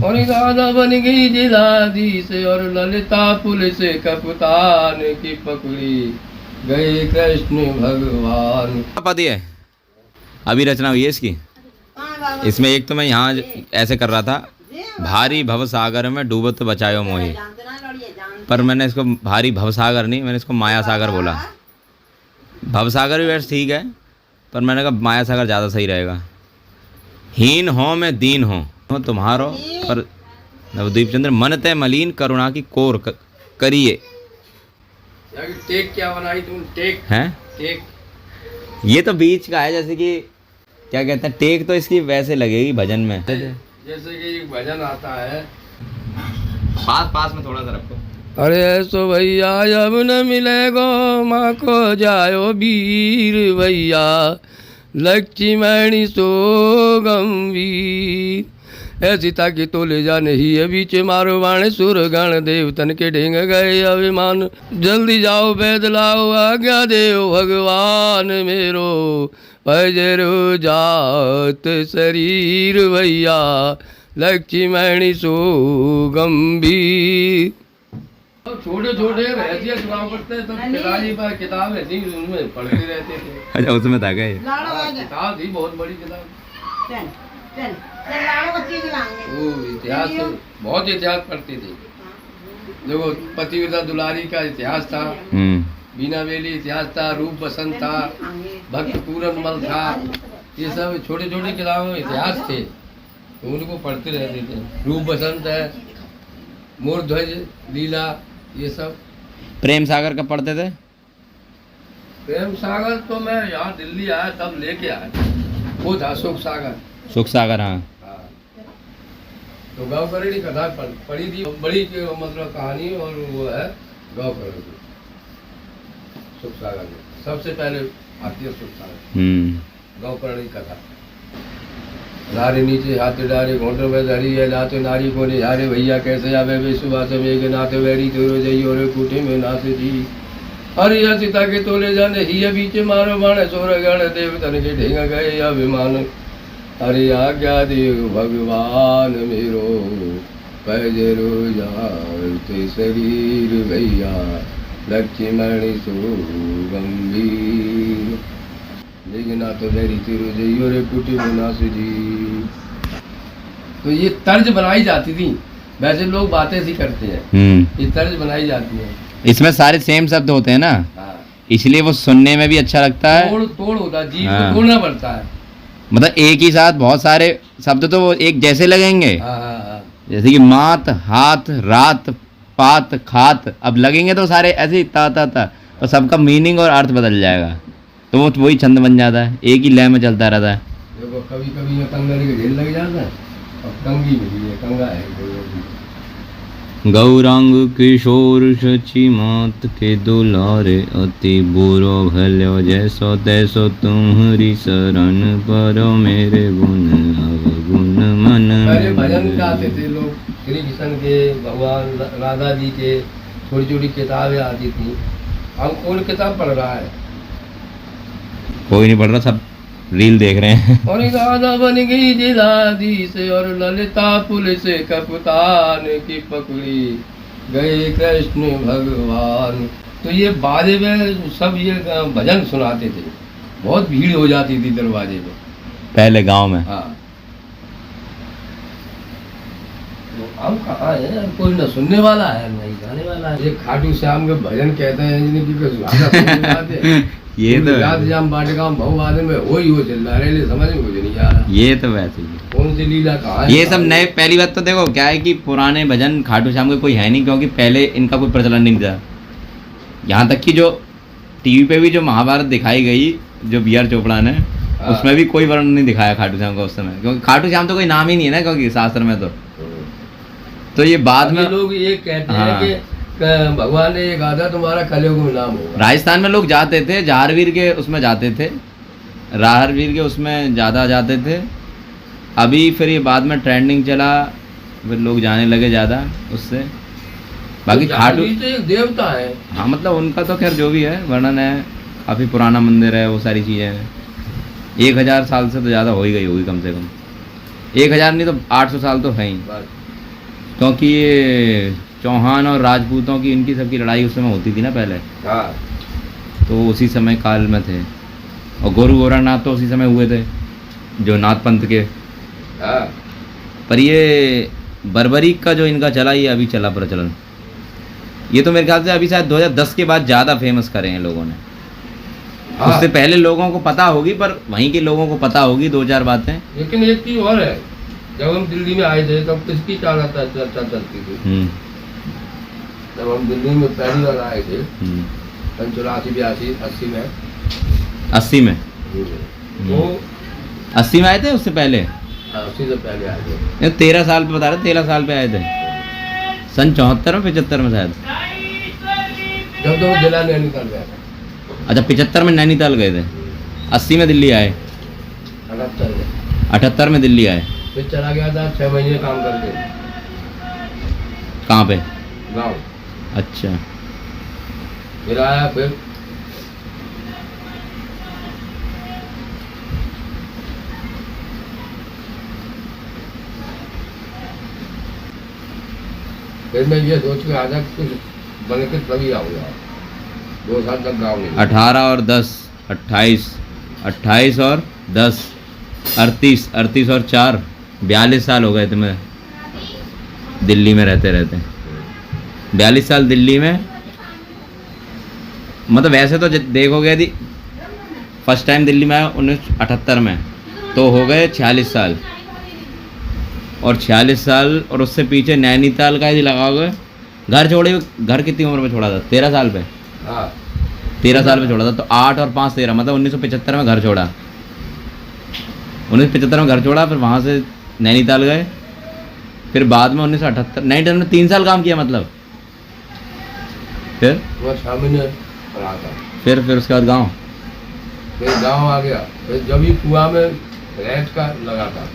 और राधा बन गई जिलाधीश और ललिता पुलिस कप्तान की पकड़ी गए कृष्ण भगवान। पति है अभी रचना हुई है इसकी। इसमें एक तो मैं यहाँ ऐसे कर रहा था, भारी भवसागर में डूबत बचायो मोहि, पर मैंने इसको भारी भवसागर नहीं, मैंने इसको माया सागर बोला। भवसागर भी वैसे ठीक है, पर मैंने कहा माया सागर ज़्यादा सही रहेगा। हीन हो मैं दीन हो तुम्हारो, पर नवदीप चंद्र मन तय मलिन करुणा की कोर करिए। टेक क्या बनाई तुम? टेक हैं? टेक ये तो बीच का है, जैसे कि क्या कहते हैं, टेक तो इसकी वैसे लगेगी भजन में, जैसे कि एक भजन आता है। पास में थोड़ा सा रखो। अरे ऐसो भैया जब न मिले गो माँ को जायो वीर भैया, लक्ष्मणी सो गंभीर। ऐसी ताकि तो ले जा नहीं है बीच मारो बाण सुर गण देवतन के ढेंग गए अभिमान। जल्दी जाओ वैद लाओ आज्ञा देव भगवान मेरो, भजरो जात शरीर भैया, लक्ष्मणी सो गंभीर। छोटे छोटे रहस्य सुनाओ पड़ते तो पिताजी पर किताब ऐसी उनमें पढ़ते रहते थे। अच्छा उसमें था क्या? किताब थी बहुत बड़ी किताब। वो इतिहास बहुत इतिहास पढ़ते थे। देखो पतिव्रता दुलारी का इतिहास था, बीना बेली इतिहास था, रूप बसंत था, भक्त पूरनमल था। ये सब छोटे छोटे किताबों में इतिहास थे, तो उनको पढ़ते रहते थे। रूप बसंत है, मोरध्वज लीला, ये सब। प्रेम सागर कब पढ़ते थे? प्रेम सागर तो मैं यहाँ दिल्ली आया तब लेके आया, वो था सुख सागर। सुख सागर, हाँ। तो गाँव करेड़ी कथा पढ़ी थी, बड़ी मतलब कहानी, और वो है गाँव करेड़ी सुख सागर में सबसे पहले आती है सुख सागर गाँव करेड़ी कथा। नारी नीचे हाथ डारे घोंटों में धरी है, लाते नारी को निहारे भैया कैसे आवे वे सुबह से मेघ नाथे वैरी तेरो जई और कूठे में नाथे जी। हरि सीता के तोले जाने ही बीच मारो बाण सोर गण देवतन के ढेंग गए अभिमान। हरि आज्ञा देव भगवान मेरो, पैजरो जाते शरीर भैया, लक्ष्मणी सो गंभीर। लेकिन तो मेरी तेरो जइयो रे कुटी मुनास जी। तो ये तर्ज बनाई जाती थी, वैसे लोग बातें सी करते हैं, ये तर्ज बनाई जाती है। इसमें सारे सेम शब्द होते हैं ना, इसलिए वो सुनने में भी अच्छा लगता है। तोड़ होता है, जीव को तोड़ना पड़ता है। मतलब एक ही साथ बहुत सारे शब्द तो वो एक जैसे लगेंगे। जैसे कि मात, हाथ, रात, पात, खात, अब लगेंगे तो सारे ऐसे ही ता तो सबका मीनिंग और अर्थ बदल जाएगा, तो वो वही छंद बन जाता है, एक ही लय में चलता रहता है। देखो कभी कभी ये कंगन के ढेर लग जाता है, और कंगी भी है, कंगा है। गौरांग किशोर शची मात के दुलारे, अति बुरो भलो जैसो तैसो तुम्हारी शरण परो मेरे गुण अवगुण मन। पहले भजन गाते थे लोग श्री कृष्ण के, भगवान राधा जी के, छोटी छोटी किताबें आती थी। हम कौन किताब पढ़ रहा है? कोई नहीं पढ़ रहा, सब रील देख रहे हैं। और राधा बन गई जिलाधीश और ललिता पुलिस कप्तान की पकड़ी गए कृष्ण भगवान। तो ये बाजे में सब ये भजन सुनाते थे, बहुत भीड़ हो जाती थी दरवाजे में पहले गांव में। हाँ, तो अब कहाँ है, अब कोई न सुनने वाला है न गाने वाला है। ये खाटू श्याम के भजन कहते हैं जिनकी ये तो जाम बाटिका बहु आदमी में हो चल रहा है, समझ में कुछ नहीं आ रहा। ये तो वैसे ही कौन सी लीला कहाँ है? ये सब नए, पहली बात तो देखो क्या है कि पुराने भजन खाटू श्याम के कोई है नहीं, क्योंकि पहले इनका कोई प्रचलन नहीं था। यहाँ तक कि जो टीवी पे भी जो महाभारत दिखाई गई, जो बी आर चोपड़ा ने, उसमें भी कोई वर्णन नहीं दिखाया खाटू श्याम का उस समय, क्योंकि खाटू श्याम तो कोई नाम ही नहीं है ना, क्योंकि शास्त्र में तो ये बाद में लोग ये कहते हैं कि भगवान ने ये कहा था तुम्हारा कलयुग में नाम होगा। राजस्थान में लोग जाते थे, जहारवीर के उसमें जाते थे, राहरवीर के उसमें ज़्यादा जाते थे। अभी फिर ये बाद में ट्रेंडिंग चला, फिर लोग जाने लगे ज़्यादा उससे। बाकी तो खाटू तो एक देवता है। हाँ, मतलब उनका तो खैर जो भी है वर्णन है, काफ़ी पुराना मंदिर है, वो सारी चीज़ें हैं। 1000 साल से तो ज़्यादा हो ही गई होगी कम से कम। 1000 नहीं तो 800 साल तो है ही, बस। क्योंकि ये चौहान और राजपूतों की इनकी सबकी लड़ाई उस समय होती थी ना पहले, हाँ तो उसी समय काल में थे। और गुरु गोरखनाथ तो उसी समय हुए थे, जो नाथ पंथ के। हाँ पर ये बर्बरीक का जो इनका चला, ये अभी चला प्रचलन। ये तो मेरे ख्याल से अभी शायद 2010 के बाद ज़्यादा फेमस करे हैं लोगों ने। हाँ। उससे पहले लोगों को पता होगी, पर वहीं के लोगों को पता होगी 2-4 बातें। लेकिन एक चीज और है, जब हम दिल्ली में आए थे तब किसकी चर्चा चलती थी। जब हम दिल्ली में पहली बार आए थे 84, 80 में 80 में वो 80 में आए थे, उससे पहले 80 से पहले आए थे। ये 13 साल पे बता रहे, 13 साल पे आए थे, सन 74 में 75 में शायद। जब तो वो जिला नैनीताल गया था। अच्छा 75 में नैनीताल गए थे, 80 में दिल्ली आए, 78 में दिल्ली आए। फिर चला गया था 6 महीने काम करके। कहाँ पे? गाँव। अच्छा। फिर आया, फिर मैं ये सोच के आया कुछ बन के तभी आऊँगा। 2 साल तक गाँव नहीं। 18 और 10 28, 28 और 10 38, 38 और 4 42 साल हो गए तुम्हें दिल्ली में रहते रहते। 42 साल दिल्ली में, मतलब वैसे तो देखोगे यदि फर्स्ट टाइम दिल्ली में आया 1978 में, तो हो गए 46 साल। और 46 साल और उससे पीछे नैनीताल का यदि लगाओगे, घर छोड़े, घर कितनी उम्र में छोड़ा था? 13 साल पे। हाँ 13 साल पे छोड़ा था, तो 8 और 5 13, मतलब 1975 में घर छोड़ा। 1975 में घर छोड़ा, फिर वहाँ से नैनीताल गए, फिर बाद में 1978 नैनीताल में 3 साल काम किया, मतलब फिर वो 6 महीने रहा था। फिर उसके बाद गाँव। फिर गाँव आ गया। फिर जब ही कुआं में रैत का लगा था,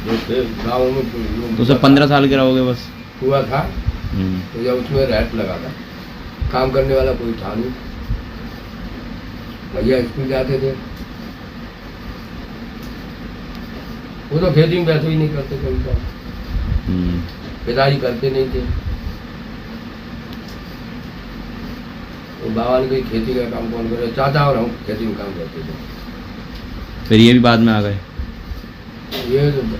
जो फिर गाँव में तो उसे 15 साल के रहोगे बस। कुआं था, तो जब उसमें रैत लगा था, काम करने वाला कोई था नहीं। भैया स्कूल जाते थे, वो तो खेती में बैठे ही नहीं करते कभी काम। पिताजी करते नहीं थे। तो बाबा ने कही खेती का काम कौन करे? चाचा और हम खेती में काम करते थे। फिर ये भी बाद में आ गए। ये सन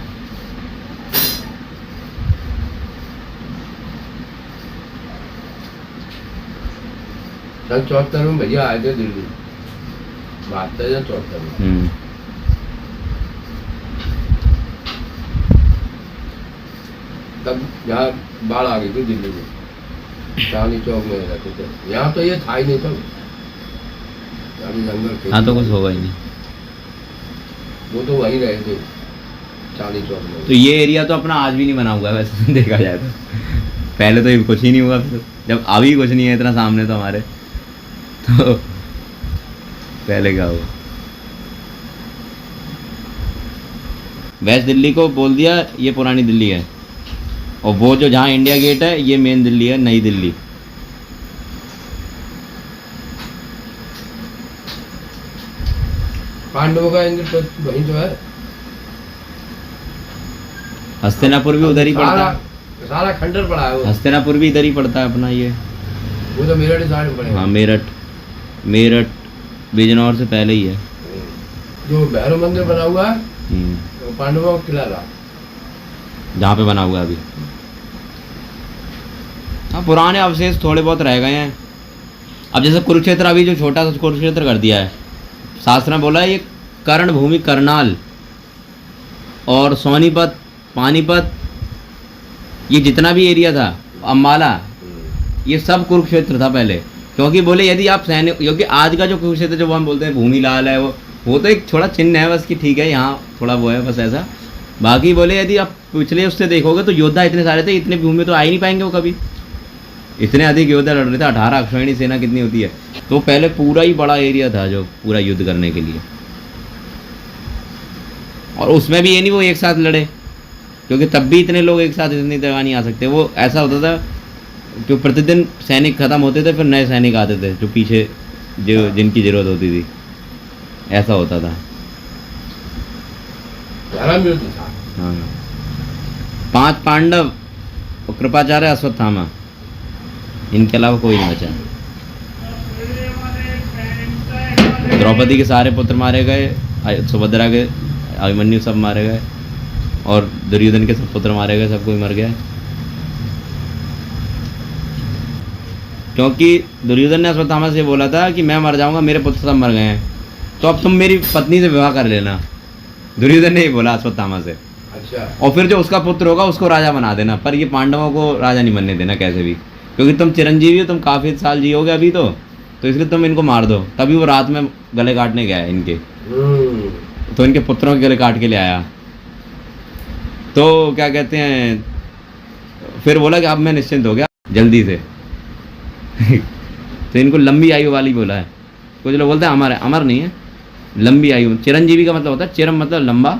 74 में भैया आए थे दिल्ली, 72 या 74 में। तब यहाँ बाढ़ आ गई थी दिल्ली में, चांदनी चौक में रहते थे। यहाँ तो ये था ही नहीं तब, जंगल। हाँ तो कुछ होगा ही नहीं, वो तो वहीं रहे थे चांदनी चौक में। तो ये एरिया तो अपना आज भी नहीं बना हुआ है वैसे देखा जाए तो। पहले तो ये कुछ ही नहीं हुआ, फिर जब अभी कुछ नहीं है इतना सामने तो हमारे, तो पहले क्या हुआ? वेस्ट दिल्ली को बोल दिया ये पुरानी दिल्ली है, और वो जो जहाँ इंडिया गेट है ये मेन दिल्ली है, नई दिल्ली। पांडवों का इंद्र वहीं तो है। हस्तिनापुर भी उधर ही पड़ता है, सारा खंडर पड़ा है वो। हस्तिनापुर भी इधर ही पड़ता है अपना ये। वो तो मेरठ साइड में पड़ेगा। हाँ मेरठ बिजनौर से पहले ही है। जो भैरव मंदिर बना हुआ है तो पांडवों का किला था, जहाँ पे बना हुआ है अभी। हाँ पुराने अवशेष थोड़े बहुत रह गए हैं। अब जैसे कुरुक्षेत्र, अभी जो छोटा सा कुरुक्षेत्र कर दिया है, शास्त्र में बोला है ये कर्ण भूमि, करनाल और सोनीपत, पानीपत, ये जितना भी एरिया था, अम्बाला, ये सब कुरुक्षेत्र था पहले। क्योंकि बोले यदि आप सैनिक, क्योंकि आज का जो कुरुक्षेत्र जो हम बोलते हैं भूमि लाल है, वो तो एक थोड़ा चिन्ह है बस कि ठीक है यहाँ थोड़ा वो है बस ऐसा। बाकी बोले यदि आप पिछले उससे देखोगे तो योद्धा इतने सारे थे, इतने भूमि तो आ ही नहीं पाएंगे वो कभी। इतने अधिक योद्धा लड़ रहे थे, 18 अश्विनी सेना कितनी होती है, तो पहले पूरा ही बड़ा एरिया था जो पूरा युद्ध करने के लिए। और उसमें भी ये नहीं वो एक साथ लड़े, क्योंकि तब भी इतने लोग एक साथ इतनी जगह नहीं आ सकते। वो ऐसा होता था कि प्रतिदिन सैनिक खत्म होते थे, फिर नए सैनिक आते थे जो पीछे जो जिनकी ज़रूरत होती थी, ऐसा होता था। धर्मयुद्ध था। हाँ, 5 पांडव और कृपाचार्य अश्वत्थामा, इनके अलावा कोई नहीं बचा। द्रौपदी के सारे पुत्र मारे गए, सुभद्रा के, अभिमन्यु सब मारे गए, और दुर्योधन के सब पुत्र मारे गए, सब कोई मर गया। क्योंकि दुर्योधन ने अश्वत्थामा से बोला था कि मैं मर जाऊंगा, मेरे पुत्र सब मर गए हैं, तो अब तुम मेरी पत्नी से विवाह कर लेना। दुर्योधन ने ही बोला अश्वत्थामा से। अच्छा। और फिर जो उसका पुत्र होगा उसको राजा बना देना, पर ये पांडवों को राजा नहीं बनने देना कैसे भी, क्योंकि तुम चिरंजीवी हो, तुम काफ़ी साल जियोगे अभी तो इसलिए तुम इनको मार दो। तभी वो रात में गले काटने गया इनके, तो इनके पुत्रों के गले काट के ले आया। तो क्या कहते हैं, फिर बोला कि अब मैं निश्चिंत हो गया जल्दी से। तो इनको लंबी आयु वाली बोला है। कुछ लोग बोलते हैं अमर है, अमर नहीं है, लंबी आयु। चिरंजीवी का मतलब होता है, चिरम मतलब लंबा,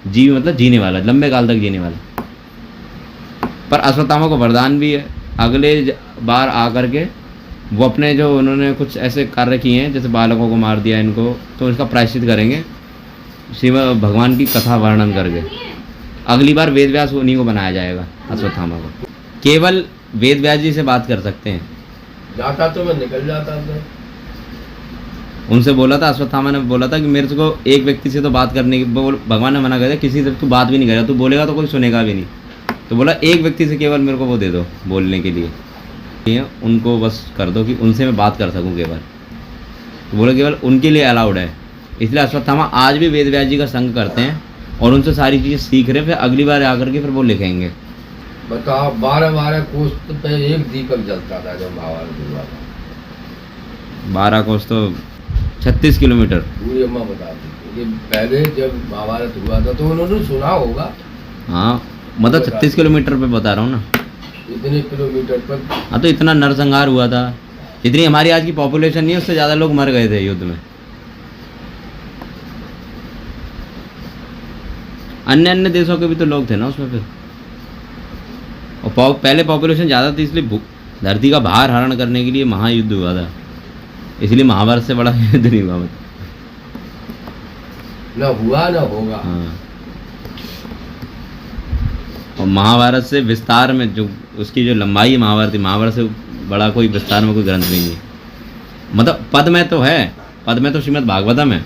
जीव मतलब जीने वाला, लंबे काल तक जीने वाला। पर अश्वत्थामा को वरदान भी है, अगले बार आकर के वो अपने जो उन्होंने कुछ ऐसे कार्य किए हैं, जैसे बालकों को मार दिया इनको, तो इसका प्रायश्चित करेंगे शिव भगवान की कथा वर्णन करके। अगली बार वेद व्यास उन्हीं को बनाया जाएगा, अश्वत्थामा को। केवल वेद व्यास जी से बात कर सकते हैं। जाता तो मैं निकल जाता था। उनसे बोला था, अश्वत्थामा ने बोला था कि मेरे को एक व्यक्ति से तो बात करने की, भगवान ने मना कर दिया, किसी से तू बात भी नहीं करेगा, तू बोलेगा तो कोई सुनेगा भी नहीं। तो बोला एक व्यक्ति से केवल मेरे को वो दे दो बोलने के लिए, उनको बस कर दो कि उनसे मैं बात कर सकूं केवल। तो बोला केवल उनके लिए अलाउड है। इसलिए अश्वत्थामा आज भी वेद व्यास जी का संग करते हैं और उनसे सारी चीज़ें सीख रहे हैं, फिर अगली बार आकर के फिर वो लिखेंगे। बताओ 12 कोस पे एक दीपक जलता था जब महाभारत हुआ था। 12 कोस तो 36 किलोमीटर। पूरी अम्मा बताती थी कि पहले जब महाभारत हुआ था तो उन्होंने सुना होगा। हाँ, मतलब 36 किलोमीटर पे बता रहा हूँ ना, इतने किलोमीटर पर। हाँ, तो इतना नरसंहार हुआ था, जितनी हमारी आज की पॉपुलेशन नहीं है उससे ज़्यादा लोग मर गए थे युद्ध में। अन्य अन्य देशों के भी तो लोग थे ना उसमें फिर, और पहले पॉपुलेशन ज़्यादा थी, इसलिए धरती का भार हरण करने के लिए महायुद्ध हुआ था। इसलिए महाभारत से बड़ा युद्ध नहीं हुआ, मतलब ना हुआ ना होगा। हाँ, और महाभारत से विस्तार में जो उसकी जो लंबाई है महाभारत से बड़ा कोई विस्तार में कोई ग्रंथ नहीं है। मतलब पद में तो है, पद में तो श्रीमद् भागवतम है,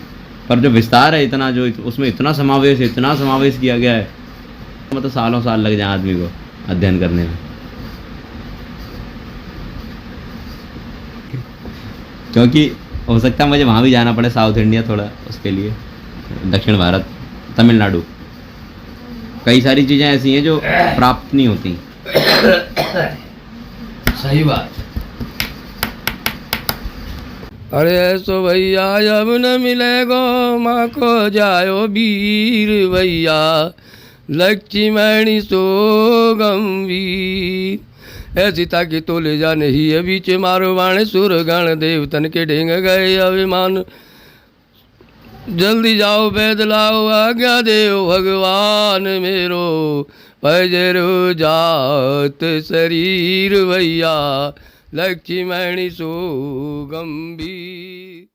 पर जो विस्तार है इतना, जो उसमें इतना समावेश किया गया है, मतलब सालों साल लग जाए आदमी को अध्ययन करने में। क्योंकि हो सकता है मुझे वहाँ भी जाना पड़े, साउथ इंडिया थोड़ा उसके लिए, दक्षिण भारत, तमिलनाडु। कई सारी चीज़ें ऐसी हैं जो प्राप्त नहीं होती। सही बात। अरे ऐसो भैया जब न मिले गो माँ को जायो वीर भैया, लक्ष्मणी सो गंभीर। ऐसी ताकि तो ले जा नहीं है बीच मारो बाण, सुर गण देवतन के ढेंग गए अभिमान। जल्दी जाओ वैद लाओ आज्ञा देव भगवान मेरो, पजरो जात शरीर भैया, लक्ष्मणी सो गंभीर।